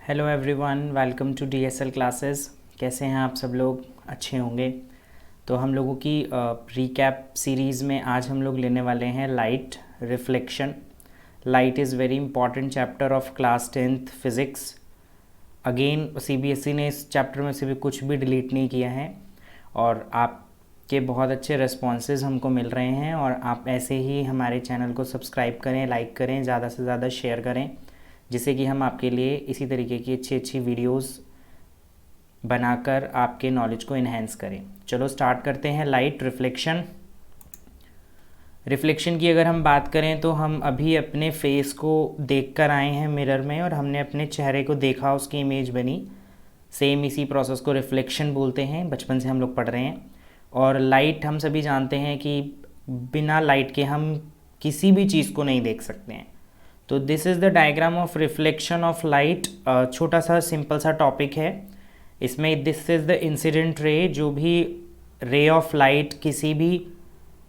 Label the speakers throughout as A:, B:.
A: Hello everyone, welcome to DSL classes. कैसे हैं आप सब लोग? अच्छे होंगे। तो हम लोगों की रीकैप सीरीज़ में आज हम लोग लेने वाले हैं light reflection. Light is very important chapter of class 10th physics. Again CBSE ने इस चैप्टर में से भी कुछ भी डिलीट नहीं किया है और आपके बहुत अच्छे रिस्पॉन्सेज हमको मिल रहे हैं। और आप ऐसे ही हमारे चैनल को सब्सक्राइब करें, लाइक करें, ज़्यादा से ज़्यादा शेयर करें, जिससे कि हम आपके लिए इसी तरीके की अच्छी अच्छी वीडियोस बनाकर आपके नॉलेज को इन्हेंस करें। चलो स्टार्ट करते हैं। लाइट रिफ्लेक्शन की अगर हम बात करें तो हम अभी अपने फेस को देख कर आए हैं मिरर में और हमने अपने चेहरे को देखा, उसकी इमेज बनी। सेम इसी प्रोसेस को रिफ्लेक्शन बोलते हैं, बचपन से हम लोग पढ़ रहे हैं। और लाइट हम सभी जानते हैं कि बिना लाइट के हम किसी भी चीज़ को नहीं देख सकते हैं। तो this is the diagram of reflection of light. छोटा सा सिंपल सा टॉपिक है इसमें। This is the incident ray. जो भी रे ऑफ लाइट किसी भी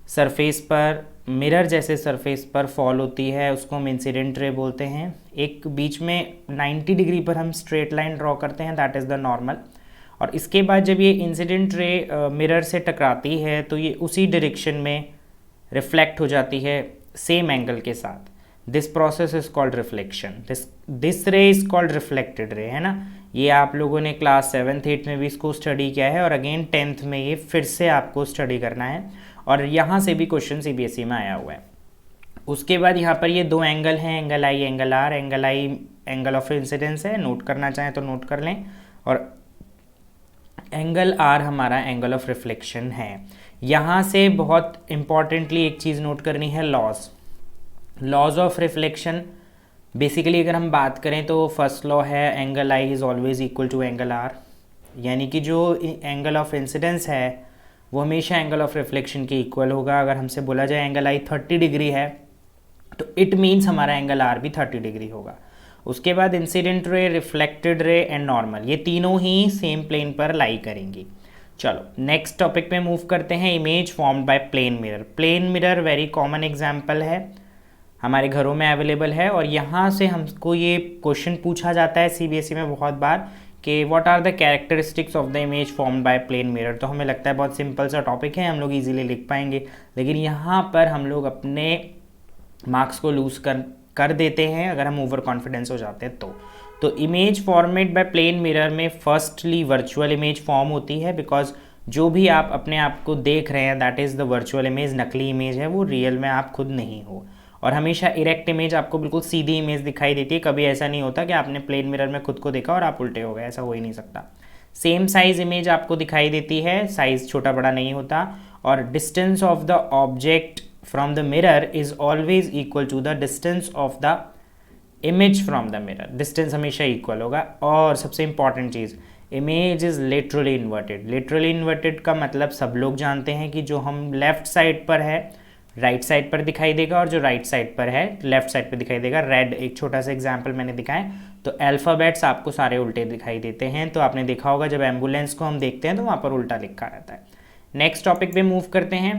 A: सरफेस पर, मिरर जैसे सरफेस पर फॉल होती है, उसको हम इंसिडेंट रे बोलते हैं। एक बीच में 90 डिग्री पर हम स्ट्रेट लाइन ड्रॉ करते हैं, दैट इज़ द नॉर्मल। और इसके बाद जब ये इंसिडेंट रे मिरर से टकराती है तो ये उसी डायरेक्शन में रिफ्लेक्ट हो जाती है सेम एंगल के साथ। This process is called reflection. This रे इज कॉल्ड रिफ्लेक्टेड रे, है ना। ये आप लोगों ने क्लास 7th 8th में भी इसको स्टडी किया है और अगेन 10th में ये फिर से आपको स्टडी करना है। और यहाँ से भी क्वेश्चन सीबीएसई में आया हुआ है। उसके बाद यहाँ पर ये दो एंगल हैं, angle I angle R. Angle I angle of incidence है, नोट करना चाहें तो नोट कर लें। और एंगल आर हमारा एंगल ऑफ रिफ्लेक्शन है। यहाँ से बहुत इंपॉर्टेंटली एक चीज़ नोट करनी है, लॉज ऑफ रिफ्लेक्शन। बेसिकली अगर हम बात करें तो फर्स्ट लॉ है angle I is always equal to angle R, यानी कि जो एंगल ऑफ इंसिडेंस है वो हमेशा एंगल ऑफ रिफ्लेक्शन के इक्वल होगा। अगर हमसे बोला जाए एंगल आई 30 डिग्री है तो इट मीन्स हमारा एंगल आर भी 30 डिग्री होगा। उसके बाद incident ray, reflected ray and normal, ये तीनों ही सेम प्लेन पर लाई करेंगी। चलो नेक्स्ट टॉपिक पे मूव करते हैं। Image formed by plane mirror. Plane mirror very common example है, हमारे घरों में अवेलेबल है। और यहाँ से हमको ये क्वेश्चन पूछा जाता है सीबीएसई में बहुत बार कि what are the characteristics of the image formed by plane mirror. तो हमें लगता है बहुत सिंपल सा टॉपिक है, हम लोग इजीली लिख पाएंगे, लेकिन यहाँ पर हम लोग अपने मार्क्स को लूज कर देते हैं अगर हम ओवर कॉन्फिडेंस हो जाते हैं तो image formed by plane mirror में फर्स्टली वर्चुअल इमेज फॉर्म होती है, बिकॉज जो भी आप अपने आप को देख रहे हैं that is the virtual image, नकली इमेज है, वो रियल में आप खुद नहीं हो। और हमेशा इरेक्ट इमेज आपको बिल्कुल सीधी इमेज दिखाई देती है। कभी ऐसा नहीं होता कि आपने प्लेन मिरर में खुद को देखा और आप उल्टे हो गए, ऐसा हो ही नहीं सकता। सेम साइज इमेज आपको दिखाई देती है, साइज छोटा बड़ा नहीं होता। और distance of the object from the mirror is always equal to the distance of the image from the mirror. Distance हमेशा इक्वल होगा। और सबसे इंपॉर्टेंट चीज़, image is literally inverted. Literally inverted का मतलब सब लोग जानते हैं कि जो हम लेफ्ट साइड पर है राइट साइड पर दिखाई देगा, और जो राइट साइड पर है लेफ्ट साइड पर दिखाई देगा। रेड एक छोटा सा एग्जांपल मैंने दिखाया, तो अल्फ़ाबेट्स आपको सारे उल्टे दिखाई देते हैं। तो आपने देखा होगा जब एम्बुलेंस को हम देखते हैं तो वहाँ पर उल्टा लिखा रहता है। नेक्स्ट टॉपिक पे मूव करते हैं,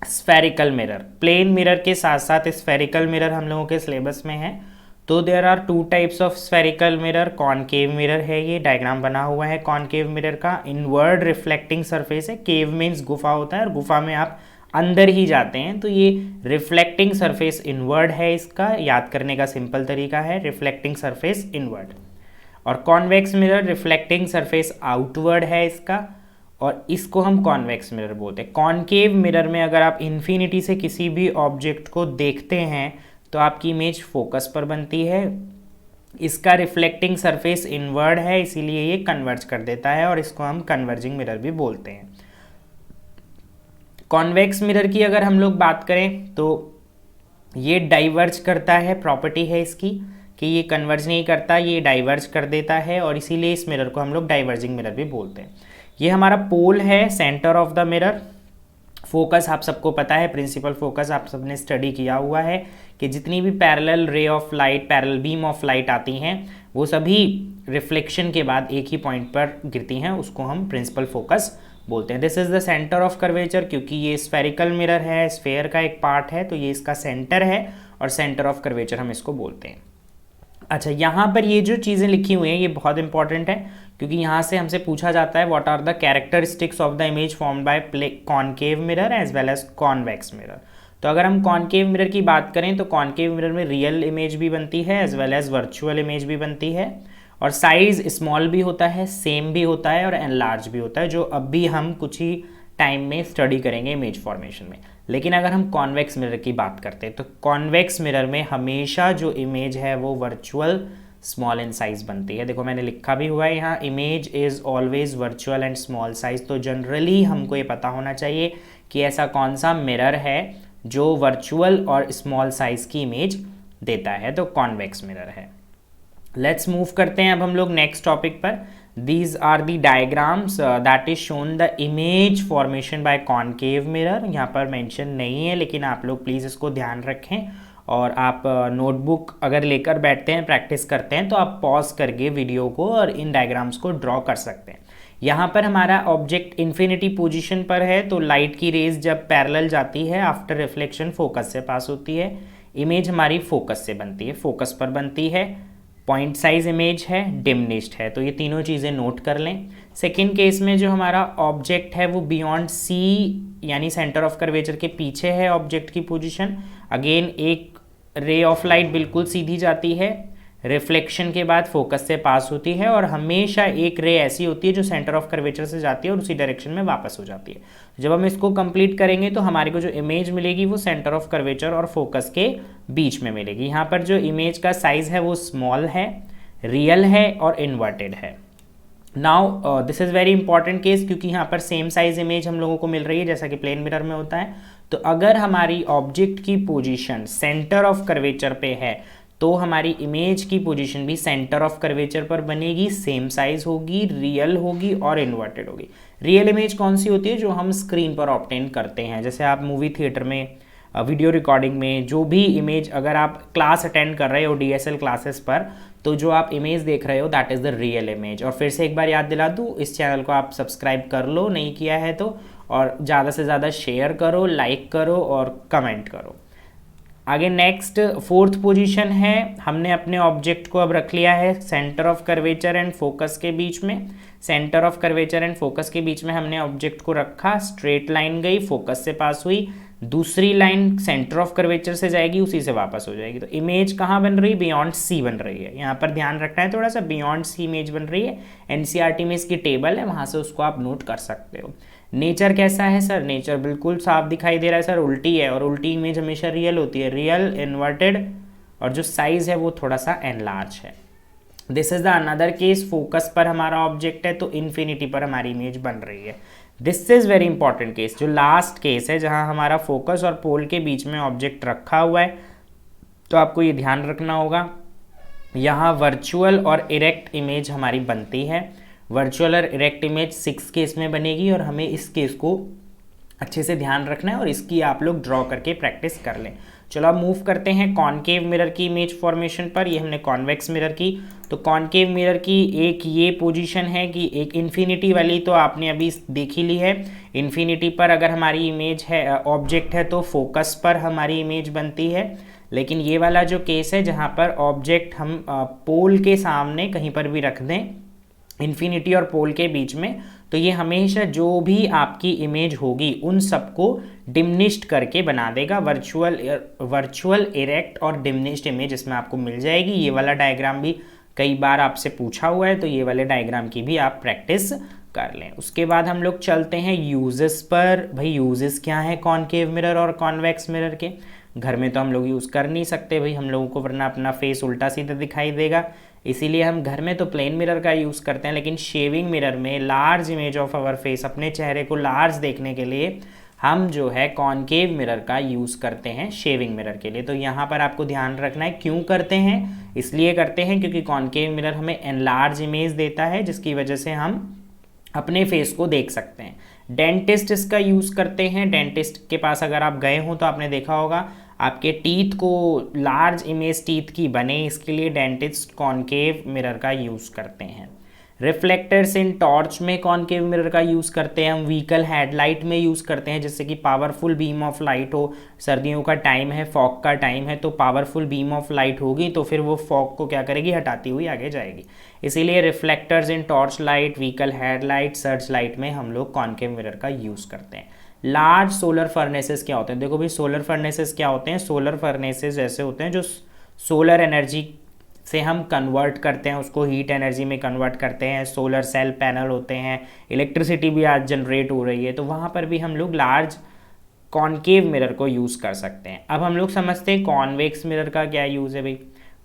A: स्फेरिकल मिरर। प्लेन मिरर के साथ साथ स्फेरिकल मिरर हम लोगों के सिलेबस में है। तो there are two types of spherical mirror. Concave mirror है, ये डायग्राम बना हुआ है कॉनकेव मिरर का। इनवर्ड रिफ्लेक्टिंग सरफेस है, केव मीन्स गुफा होता है और गुफा में आप अंदर ही जाते हैं, तो ये रिफ्लेक्टिंग सरफेस इनवर्ड है। इसका याद करने का सिंपल तरीका है रिफ्लेक्टिंग सरफेस इनवर्ड। और convex mirror, reflecting surface outward है इसका, और इसको हम कॉन्वेक्स मिरर बोलते हैं। कॉनकेव मिरर में अगर आप इन्फिनिटी से किसी भी ऑब्जेक्ट को देखते हैं तो आपकी इमेज फोकस पर बनती है। इसका रिफ्लेक्टिंग सरफेस इनवर्ड है, इसीलिए ये कन्वर्ज कर देता है और इसको हम कन्वर्जिंग मिरर भी बोलते हैं। कॉन्वेक्स मिरर की अगर हम लोग बात करें तो ये डाइवर्ज करता है, प्रॉपर्टी है इसकी कि ये कन्वर्ज नहीं करता, ये डाइवर्ज कर देता है, और इसीलिए इस मिरर को हम लोग डाइवर्जिंग मिरर भी बोलते हैं। ये हमारा पोल है, centre of the mirror. Focus आप सबको पता है, प्रिंसिपल फोकस आप सबने स्टडी किया हुआ है कि जितनी भी parallel ray of light, parallel beam of light आती हैं वो सभी रिफ्लेक्शन के बाद एक ही पॉइंट पर गिरती हैं, उसको हम प्रिंसिपल फोकस बोलते हैं। This is the centre of curvature, क्योंकि ये स्फेरिकल मिरर है, स्फेयर का एक पार्ट है, तो ये इसका सेंटर है और सेंटर ऑफ कर्वेचर हम इसको बोलते हैं। अच्छा, यहाँ पर ये जो चीज़ें लिखी हुई हैं ये बहुत इंपॉर्टेंट है, क्योंकि यहाँ से हमसे पूछा जाता है what are the characteristics of the image formed by concave mirror as well as convex mirror. तो अगर हम कॉनकेव मिरर की बात करें तो कॉनकेव मिरर में रियल इमेज भी बनती है as well as virtual image भी बनती है, और साइज स्मॉल भी होता है, सेम भी होता है और एनलार्ज भी होता है, जो अब भी हम कुछ ही टाइम में स्टडी करेंगे इमेज फॉर्मेशन में। लेकिन अगर हम कॉन्वेक्स मिरर की बात करते हैं तो कॉन्वेक्स मिरर में हमेशा जो इमेज है वो वर्चुअल स्मॉल इन साइज बनती है। देखो मैंने लिखा भी हुआ है यहाँ, image is always virtual and small size. तो जनरली हमको ये पता होना चाहिए कि ऐसा कौन सा मिरर है जो वर्चुअल और स्मॉल साइज की इमेज देता है, तो कॉन्वेक्स मिरर है। लेट्स मूव करते हैं अब हम लोग नेक्स्ट टॉपिक पर। These are the diagrams that is shown the image formation by concave mirror। यहाँ पर मेंशन नहीं है, लेकिन आप लोग प्लीज़ इसको ध्यान रखें, और आप नोटबुक अगर लेकर बैठते हैं प्रैक्टिस करते हैं तो आप पॉज करके वीडियो को और इन डायग्राम्स को ड्रॉ कर सकते हैं। यहाँ पर हमारा ऑब्जेक्ट इन्फिनिटी पोजीशन पर है, तो लाइट की रेज जब पैरेलल जाती है आफ्टर रिफ्लेक्शन फोकस से पास होती है, इमेज हमारी फोकस से बनती है, फोकस पर बनती है, पॉइंट साइज इमेज है, डिमनिश्ड है। तो ये तीनों चीज़ें नोट कर लें। सेकेंड केस में जो हमारा ऑब्जेक्ट है वो बियॉन्ड सी यानी सेंटर ऑफ कर्वेचर के पीछे है ऑब्जेक्ट की पोजीशन। अगेन एक रे ऑफ लाइट बिल्कुल सीधी जाती है, रिफ्लेक्शन के बाद फोकस से पास होती है, और हमेशा एक रे ऐसी होती है जो सेंटर ऑफ कर्वेचर से जाती है और उसी डायरेक्शन में वापस हो जाती है। जब हम इसको कंप्लीट करेंगे तो हमारे को जो इमेज मिलेगी वो सेंटर ऑफ कर्वेचर और फोकस के बीच में मिलेगी। यहाँ पर जो इमेज का साइज है वो स्मॉल है, रियल है और इन्वर्टेड है। Now this is very important case, क्योंकि यहाँ पर सेम साइज इमेज हम लोगों को मिल रही है जैसा कि प्लेन मिरर में होता है। तो अगर हमारी ऑब्जेक्ट की पोजीशन सेंटर ऑफ कर्वेचर पे है तो हमारी इमेज की पोजीशन भी सेंटर ऑफ कर्वेचर पर बनेगी, सेम साइज होगी, रियल होगी और इन्वर्टेड होगी। रियल इमेज कौन सी होती है? जो हम स्क्रीन पर ऑब्टेन करते हैं, जैसे आप मूवी थिएटर में, वीडियो रिकॉर्डिंग में, जो भी इमेज, अगर आप क्लास अटेंड कर रहे हो DSL क्लासेस पर, तो जो आप इमेज देख रहे हो that is the real image. और फिर से एक बार याद दिला दूँ, इस चैनल को आप सब्सक्राइब कर लो नहीं किया है तो, और ज़्यादा से ज़्यादा शेयर करो, लाइक करो और कमेंट करो। आगे नेक्स्ट फोर्थ पोजीशन है, हमने अपने ऑब्जेक्ट को अब रख लिया है centre of curvature and focus के बीच में। Centre of curvature and focus के बीच में हमने ऑब्जेक्ट को रखा, स्ट्रेट लाइन गई, फोकस से पास हुई, दूसरी लाइन सेंटर ऑफ कर्वेचर से जाएगी, उसी से वापस हो जाएगी। तो इमेज कहाँ बन रही? बियॉन्ड सी बन रही है। यहाँ पर ध्यान रखना है थोड़ा सा, बियॉन्ड सी इमेज बन रही है। NCERT में इसकी टेबल है, वहाँ से उसको आप नोट कर सकते हो। नेचर कैसा है सर? नेचर बिल्कुल साफ दिखाई दे रहा है सर, उल्टी है, और उल्टी इमेज हमेशा रियल होती है, रियल, इन्वर्टेड, और जो साइज है वो थोड़ा सा एनलार्ज है। This is the another case, focus पर हमारा ऑब्जेक्ट है तो इन्फिनिटी पर हमारी इमेज बन रही है। This is very important case, जो लास्ट केस है जहां हमारा फोकस और पोल के बीच में ऑब्जेक्ट रखा हुआ है। तो आपको ये ध्यान रखना होगा, यहाँ वर्चुअल और इरेक्ट इमेज हमारी बनती है। वर्चुअल और इरेक्ट इमेज 6 केस में बनेगी, और हमें इस केस को अच्छे से ध्यान रखना है और इसकी आप लोग ड्रॉ करके प्रैक्टिस कर लें। चलो अब मूव करते हैं कॉनकेव मिरर की इमेज फॉर्मेशन पर। ये हमने कॉन्वेक्स मिरर की, तो कॉनकेव मिरर की एक ये पोजीशन है कि एक इन्फिनिटी वाली तो आपने अभी देख ही ली है। इन्फिनिटी पर अगर हमारी इमेज है, ऑब्जेक्ट है, तो फोकस पर हमारी इमेज बनती है। लेकिन ये वाला जो केस है जहाँ पर ऑब्जेक्ट हम पोल के सामने कहीं पर भी रख दें, इन्फिनिटी और पोल के बीच में, तो ये हमेशा जो भी आपकी इमेज होगी उन सबको डिमनिश्ड करके बना देगा। वर्चुअल इरेक्ट और डिमनिश्ड इमेज इसमें आपको मिल जाएगी। ये वाला डायग्राम भी कई बार आपसे पूछा हुआ है, तो ये वाले डायग्राम की भी आप प्रैक्टिस कर लें। उसके बाद हम लोग चलते हैं यूजेस पर। भाई यूजेस क्या है कॉनकेव मिरर और कॉन्वेक्स मिरर के? घर में तो हम लोग यूज़ कर नहीं सकते भाई, हम लोगों को वरना अपना फेस उल्टा सीधा दिखाई देगा, इसीलिए हम घर में तो प्लेन मिरर का यूज़ करते हैं। लेकिन शेविंग मिरर में large image of our face, अपने चेहरे को लार्ज देखने के लिए हम जो है कॉनकेव मिरर का यूज़ करते हैं शेविंग मिरर के लिए। तो यहाँ पर आपको ध्यान रखना है क्यों करते हैं। इसलिए करते हैं क्योंकि कॉनकेव मिरर हमें एनलार्ज इमेज देता है, जिसकी वजह से हम अपने फेस को देख सकते हैं। डेंटिस्ट इसका यूज़ करते हैं। डेंटिस्ट के पास अगर आप गए हो तो आपने देखा होगा, आपके टीथ को लार्ज इमेज टीथ की बने, इसके लिए डेंटिस्ट कॉनकेव मिरर का यूज़ करते हैं। रिफ्लेक्टर्स इन टॉर्च में कॉनकेव मिरर का यूज़ करते हैं हम, व्हीकल हेडलाइट में यूज़ करते हैं जिससे कि पावरफुल बीम ऑफ लाइट हो। सर्दियों का टाइम है, फॉग का टाइम है, तो पावरफुल बीम ऑफ लाइट होगी तो फिर वो फॉग को क्या करेगी, हटाती हुई आगे जाएगी। इसीलिए रिफ्लेक्टर्स इन torch light, vehicle headlight, search light में हम लोग कॉनकेव मिरर का यूज़ करते हैं। लार्ज सोलर फर्नेसेस क्या होते हैं? देखो भाई सोलर फर्नेसेस क्या होते हैं? सोलर फर्नेसेस ऐसे होते हैं जो सोलर एनर्जी से हम कन्वर्ट करते हैं, उसको हीट एनर्जी में कन्वर्ट करते हैं। सोलर सेल पैनल होते हैं, इलेक्ट्रिसिटी भी आज जनरेट हो रही है, तो वहाँ पर भी हम लोग लार्ज कॉनकेव मिरर को यूज़ कर सकते हैं। अब हम लोग समझते हैं कॉन्वेक्स मिरर का क्या यूज़ है भाई।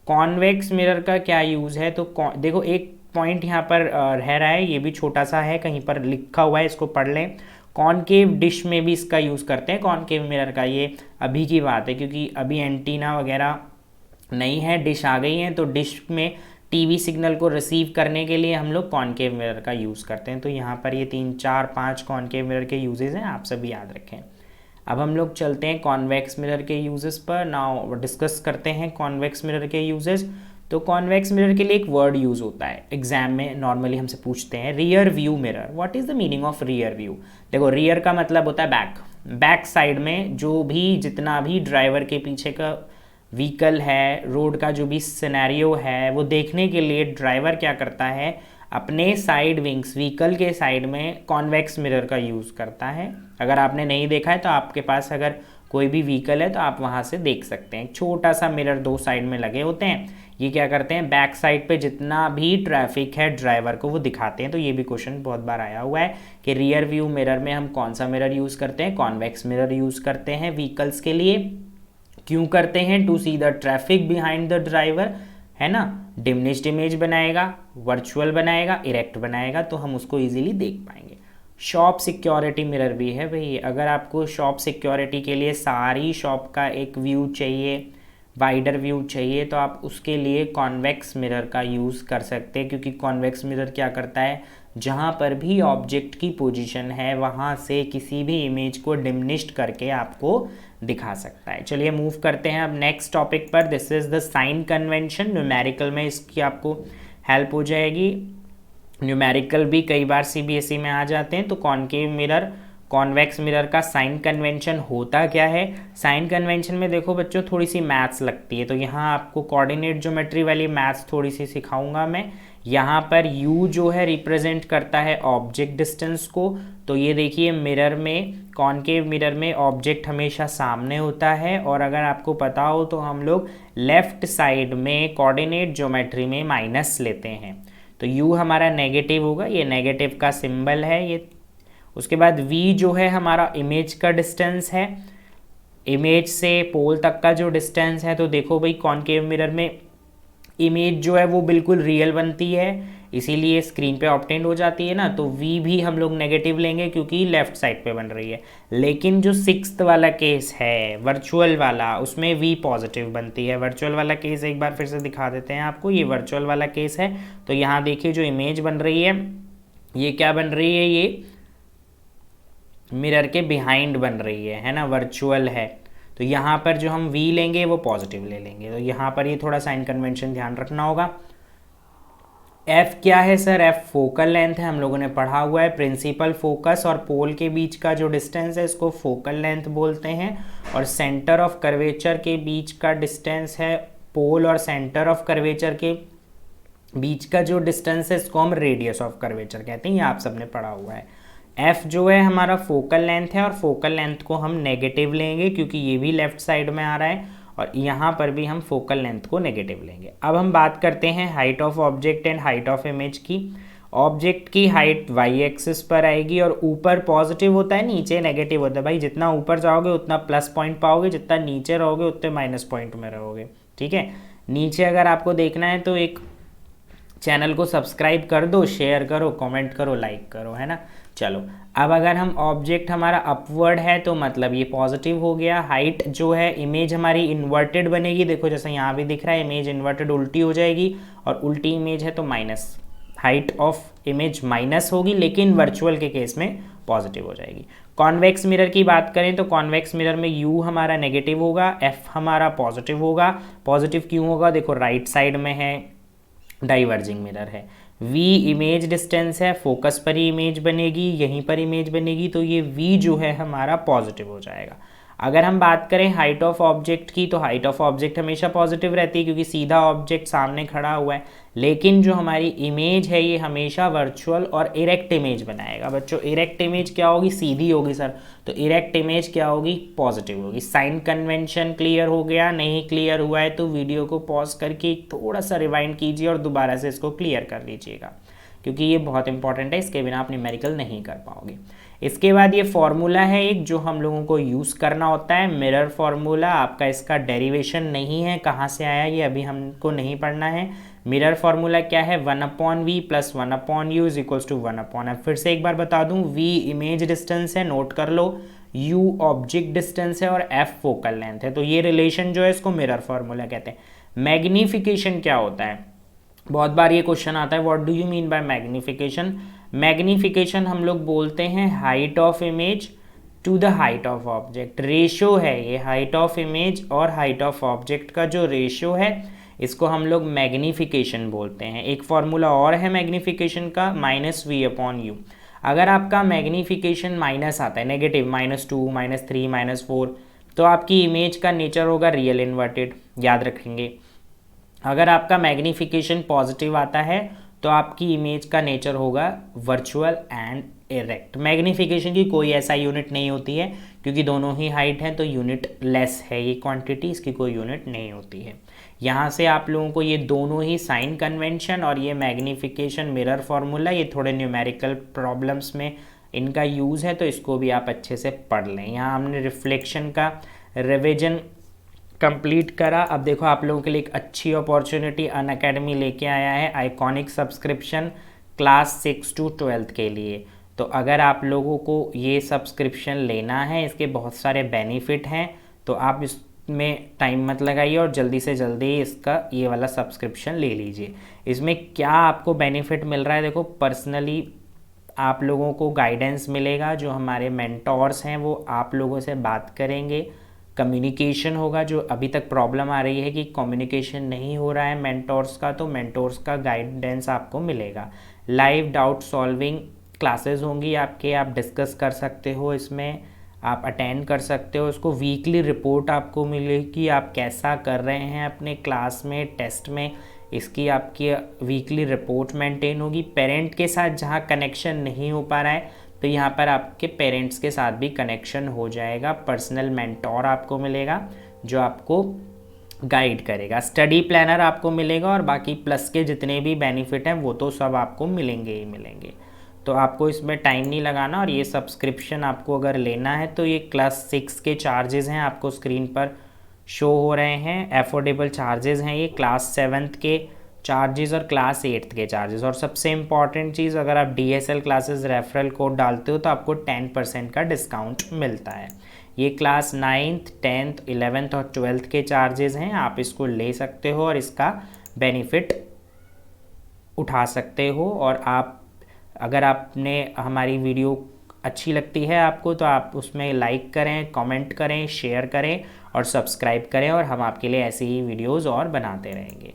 A: कॉन्वेक्स मिरर का क्या यूज़ है, तो देखो एक पॉइंट यहाँ पर रह रहा है, ये भी छोटा सा है, कहीं पर लिखा हुआ है, इसको पढ़ लें। कॉनकेव डिश में भी इसका यूज़ करते हैं कॉनकेव मिरर का। ये अभी की बात है क्योंकि अभी एंटीना वगैरह नहीं है, डिश आ गई है, तो डिश में टीवी सिग्नल को रिसीव करने के लिए हम लोग कॉनकेव मिरर का यूज़ करते हैं। तो यहाँ पर ये 3 4 5 कॉनकेव मिरर के यूजेस हैं, आप सभी याद रखें। अब हम लोग चलते हैं कॉन्वेक्स मिरर के यूजेस पर। नाउ डिस्कस करते हैं कॉन्वेक्स मिरर के यूजेस। तो कॉन्वेक्स मिरर के लिए एक वर्ड यूज़ होता है, एग्जाम में नॉर्मली हमसे पूछते हैं, rear view mirror. What is the meaning of rear view? देखो रियर का मतलब होता है बैक, बैक साइड में जो भी जितना भी ड्राइवर के पीछे का व्हीकल है, रोड का जो भी सिनेरियो है, वो देखने के लिए ड्राइवर क्या करता है, अपने साइड विंग्स, व्हीकल के साइड में कॉन्वेक्स मिरर का यूज़ करता है। अगर आपने नहीं देखा है तो आपके पास अगर कोई भी व्हीकल है तो आप वहाँ से देख सकते हैं। छोटा सा मिरर 2 साइड में लगे होते हैं, ये क्या करते हैं, बैक साइड पे जितना भी ट्रैफिक है ड्राइवर को वो दिखाते हैं। तो ये भी क्वेश्चन बहुत बार आया हुआ है कि रियर व्यू मिरर में हम कौन सा मिरर यूज़ करते हैं, कॉन्वेक्स मिरर यूज़ करते हैं व्हीकल्स के लिए। क्यों करते हैं? To see the traffic behind the driver, है ना। डिमिनिश्ड इमेज बनाएगा, वर्चुअल बनाएगा, इरेक्ट बनाएगा, तो हम उसको इजीली देख पाएंगे। शॉप सिक्योरिटी मिरर भी है भाई। अगर आपको शॉप सिक्योरिटी के लिए सारी शॉप का एक व्यू चाहिए, वाइडर व्यू चाहिए, तो आप उसके लिए कॉन्वेक्स मिरर का यूज़ कर सकते हैं, क्योंकि कॉन्वेक्स मिरर क्या करता है, जहाँ पर भी ऑब्जेक्ट की पोजीशन है वहाँ से किसी भी इमेज को डिमिनिश्ड करके आपको दिखा सकता है। चलिए मूव करते हैं अब नेक्स्ट टॉपिक पर। This is the sign convention. Numerical में इसकी आपको हेल्प हो जाएगी। न्यूमेरिकल भी कई बार सीबीएसई में आ जाते हैं। तो कॉनकेव मिरर, कॉन्वेक्स मिरर का साइन कन्वेंशन होता क्या है? साइन कन्वेंशन में देखो बच्चों थोड़ी सी मैथ्स लगती है, तो यहाँ आपको कोऑर्डिनेट ज्योमेट्री वाली मैथ्स थोड़ी सी सिखाऊंगा मैं। यहाँ पर u जो है रिप्रेजेंट करता है ऑब्जेक्ट डिस्टेंस को। तो ये देखिए मिरर में, कॉनकेव मिरर में ऑब्जेक्ट हमेशा सामने होता है, और अगर आपको पता हो तो हम लोग लेफ्ट साइड में कोऑर्डिनेट ज्योमेट्री में माइनस लेते हैं। तो u हमारा नेगेटिव होगा, ये नेगेटिव का सिंबल है ये। उसके बाद v जो है हमारा इमेज का डिस्टेंस है, इमेज से पोल तक का जो डिस्टेंस है। तो देखो भाई कॉनकेव मिरर में इमेज जो है वो बिल्कुल रियल बनती है, इसीलिए स्क्रीन पे ऑब्टेंड हो जाती है ना। तो v भी हम लोग नेगेटिव लेंगे क्योंकि लेफ्ट साइड पे बन रही है। लेकिन जो 6th वाला केस है वर्चुअल वाला, उसमें v पॉजिटिव बनती है। वर्चुअल वाला केस एक बार फिर से दिखा देते हैं आपको। ये वर्चुअल वाला केस है, तो यहाँ देखिए जो इमेज बन रही है ये क्या बन रही है, ये मिरर के बिहाइंड बन रही है ना, वर्चुअल है। तो यहाँ पर जो हम v लेंगे वो पॉजिटिव ले लेंगे। तो यहाँ पर ये थोड़ा साइन कन्वेंशन ध्यान रखना होगा। f क्या है सर? f फोकल लेंथ है, हम लोगों ने पढ़ा हुआ है। प्रिंसिपल फोकस और पोल के बीच का जो डिस्टेंस है इसको फोकल लेंथ बोलते हैं, और सेंटर ऑफ कर्वेचर के बीच का डिस्टेंस है, पोल और सेंटर ऑफ कर्वेचर के बीच का जो डिस्टेंस है इसको हम रेडियस ऑफ कर्वेचर कहते हैं। ये आप सबने पढ़ा हुआ है। f जो है हमारा फोकल लेंथ है, और फोकल लेंथ को हम नेगेटिव लेंगे क्योंकि ये भी लेफ्ट साइड में आ रहा है, और यहाँ पर भी हम फोकल लेंथ को नेगेटिव लेंगे। अब हम बात करते हैं height of object and height of image की। ऑब्जेक्ट की हाइट वाई एक्सिस पर आएगी, और ऊपर पॉजिटिव होता है, नीचे नेगेटिव होता है। भाई जितना ऊपर जाओगे उतना प्लस पॉइंट पाओगे, जितना नीचे रहोगे उतने माइनस पॉइंट में रहोगे। ठीक है, नीचे अगर आपको देखना है तो एक चैनल को सब्सक्राइब कर दो, शेयर करो, कमेंट करो, लाइक करो, है ना। चलो अब अगर हम ऑब्जेक्ट हमारा अपवर्ड है तो मतलब ये पॉजिटिव हो गया। हाइट जो है, इमेज हमारी इन्वर्टेड बनेगी, देखो जैसे यहाँ भी दिख रहा है, इमेज इन्वर्टेड उल्टी हो जाएगी, और उल्टी इमेज है तो minus, height of image minus होगी, लेकिन वर्चुअल के केस में पॉजिटिव हो जाएगी। कॉन्वेक्स मिरर की बात करें तो कॉन्वेक्स मिरर में u हमारा नेगेटिव होगा, f हमारा पॉजिटिव होगा। पॉजिटिव क्यों होगा? देखो राइट साइड में है, डाइवर्जिंग मिरर है। v इमेज डिस्टेंस है, फोकस पर ही इमेज बनेगी, यहीं पर इमेज बनेगी, तो ये v जो है हमारा पॉजिटिव हो जाएगा। अगर हम बात करें हाइट ऑफ ऑब्जेक्ट की, तो हाइट ऑफ ऑब्जेक्ट हमेशा पॉजिटिव रहती है क्योंकि सीधा ऑब्जेक्ट सामने खड़ा हुआ है, लेकिन जो हमारी इमेज है ये हमेशा वर्चुअल और इरेक्ट इमेज बनाएगा। बच्चों इरेक्ट इमेज क्या होगी? सीधी होगी सर, तो इरेक्ट इमेज क्या होगी? पॉजिटिव होगी। साइन कन्वेंशन क्लियर हो गया? नहीं क्लियर हुआ है तो वीडियो को पॉज करके थोड़ा सा रिवाइंड कीजिए और दोबारा से इसको क्लियर कर लीजिएगा, क्योंकि ये बहुत इंपॉर्टेंट है, इसके बिना आप न्यूमेरिकल नहीं कर पाओगे। इसके बाद ये फॉर्मूला है एक जो हम लोगों को यूज़ करना होता है, मिरर फॉर्मूला। आपका इसका डेरिवेशन नहीं है, कहाँ से आया ये अभी हमको नहीं पढ़ना है। मिरर फॉर्मूला क्या है? 1/v plus 1/u is equals to 1/f। फिर से एक बार बता दूं, v इमेज डिस्टेंस है, नोट कर लो, u ऑब्जेक्ट डिस्टेंस है और f फोकल लेंथ है, तो ये रिलेशन जो है इसको मिरर फॉर्मूला कहते हैं। मैग्निफिकेशन क्या होता है? बहुत बार ये क्वेश्चन आता है, what do you mean by magnification? Magnification हम लोग बोलते हैं height of image to the height of object. Ratio है ये, हाइट ऑफ इमेज और हाइट ऑफ ऑब्जेक्ट का जो रेशो है इसको हम लोग मैग्निफिकेशन बोलते हैं। एक फॉर्मूला और है मैग्निफिकेशन का, -v/u। अगर आपका मैग्निफिकेशन माइनस आता है, नेगेटिव, -2, -3, -4, तो आपकी इमेज का नेचर होगा रियल इन्वर्टेड, याद रखेंगे। अगर आपका मैग्निफिकेशन पॉजिटिव आता है तो आपकी इमेज का नेचर होगा वर्चुअल एंड इरेक्ट। मैग्निफिकेशन की कोई ऐसा यूनिट नहीं होती है क्योंकि दोनों ही हाइट हैं, तो यूनिट लेस है ये क्वांटिटी, इसकी कोई यूनिट नहीं होती है। यहाँ से आप लोगों को ये दोनों ही साइन कन्वेंशन और ये मैग्निफिकेशन मिरर फार्मूला, ये थोड़े न्यूमेरिकल प्रॉब्लम्स में इनका यूज़ है, तो इसको भी आप अच्छे से पढ़ लें। यहाँ हमने रिफ्लेक्शन का रिविजन कंप्लीट करा। अब देखो आप लोगों के लिए एक अच्छी अपॉर्चुनिटी अनअकैडमी लेके आया है, आइकॉनिक सब्सक्रिप्शन क्लास 6 to 12 के लिए। तो अगर आप लोगों को ये सब्सक्रिप्शन लेना है, इसके बहुत सारे बेनिफिट हैं, तो आप इसमें टाइम मत लगाइए और जल्दी से जल्दी इसका ये वाला सब्सक्रिप्शन ले लीजिए। इसमें क्या आपको बेनिफिट मिल रहा है? देखो, पर्सनली आप लोगों को गाइडेंस मिलेगा, जो हमारे मेंटोर्स हैं वो आप लोगों से बात करेंगे, कम्युनिकेशन होगा। जो अभी तक प्रॉब्लम आ रही है कि कम्युनिकेशन नहीं हो रहा है मेंटोर्स का, तो मेंटोर्स का गाइडेंस आपको मिलेगा। लाइव डाउट सॉल्विंग क्लासेस होंगी आपके, आप डिस्कस कर सकते हो, इसमें आप अटेंड कर सकते हो। इसको वीकली रिपोर्ट आपको मिलेगी, आप कैसा कर रहे हैं अपने क्लास में, टेस्ट में, इसकी आपकी वीकली रिपोर्ट मेंटेन होगी। पेरेंट के साथ जहाँ कनेक्शन नहीं हो पा रहा है तो यहाँ पर आपके पेरेंट्स के साथ भी कनेक्शन हो जाएगा। पर्सनल मेंटोर आपको मिलेगा जो आपको गाइड करेगा। स्टडी प्लानर आपको मिलेगा और बाकी प्लस के जितने भी बेनिफिट हैं वो तो सब आपको मिलेंगे ही मिलेंगे। तो आपको इसमें टाइम नहीं लगाना। और ये सब्सक्रिप्शन आपको अगर लेना है तो ये क्लास 6 के चार्जेस हैं, आपको स्क्रीन पर शो हो रहे हैं। अफोर्डेबल चार्जेस हैं ये, क्लास 7 के चार्जेस और क्लास 8 के चार्जेस। और सबसे इम्पॉर्टेंट चीज़, अगर आप DSL क्लासेस रेफरल कोड डालते हो तो आपको 10% का डिस्काउंट मिलता है। ये क्लास 9th 10th 11th और 12th के चार्जेस हैं, आप इसको ले सकते हो और इसका बेनिफिट उठा सकते हो। और आप अगर आपने हमारी वीडियो अच्छी लगती है आपको तो आप उसमें लाइक करें, कमेंट करें, शेयर करें और सब्सक्राइब करें, और हम आपके लिए ऐसी ही वीडियोज़ और बनाते रहेंगे।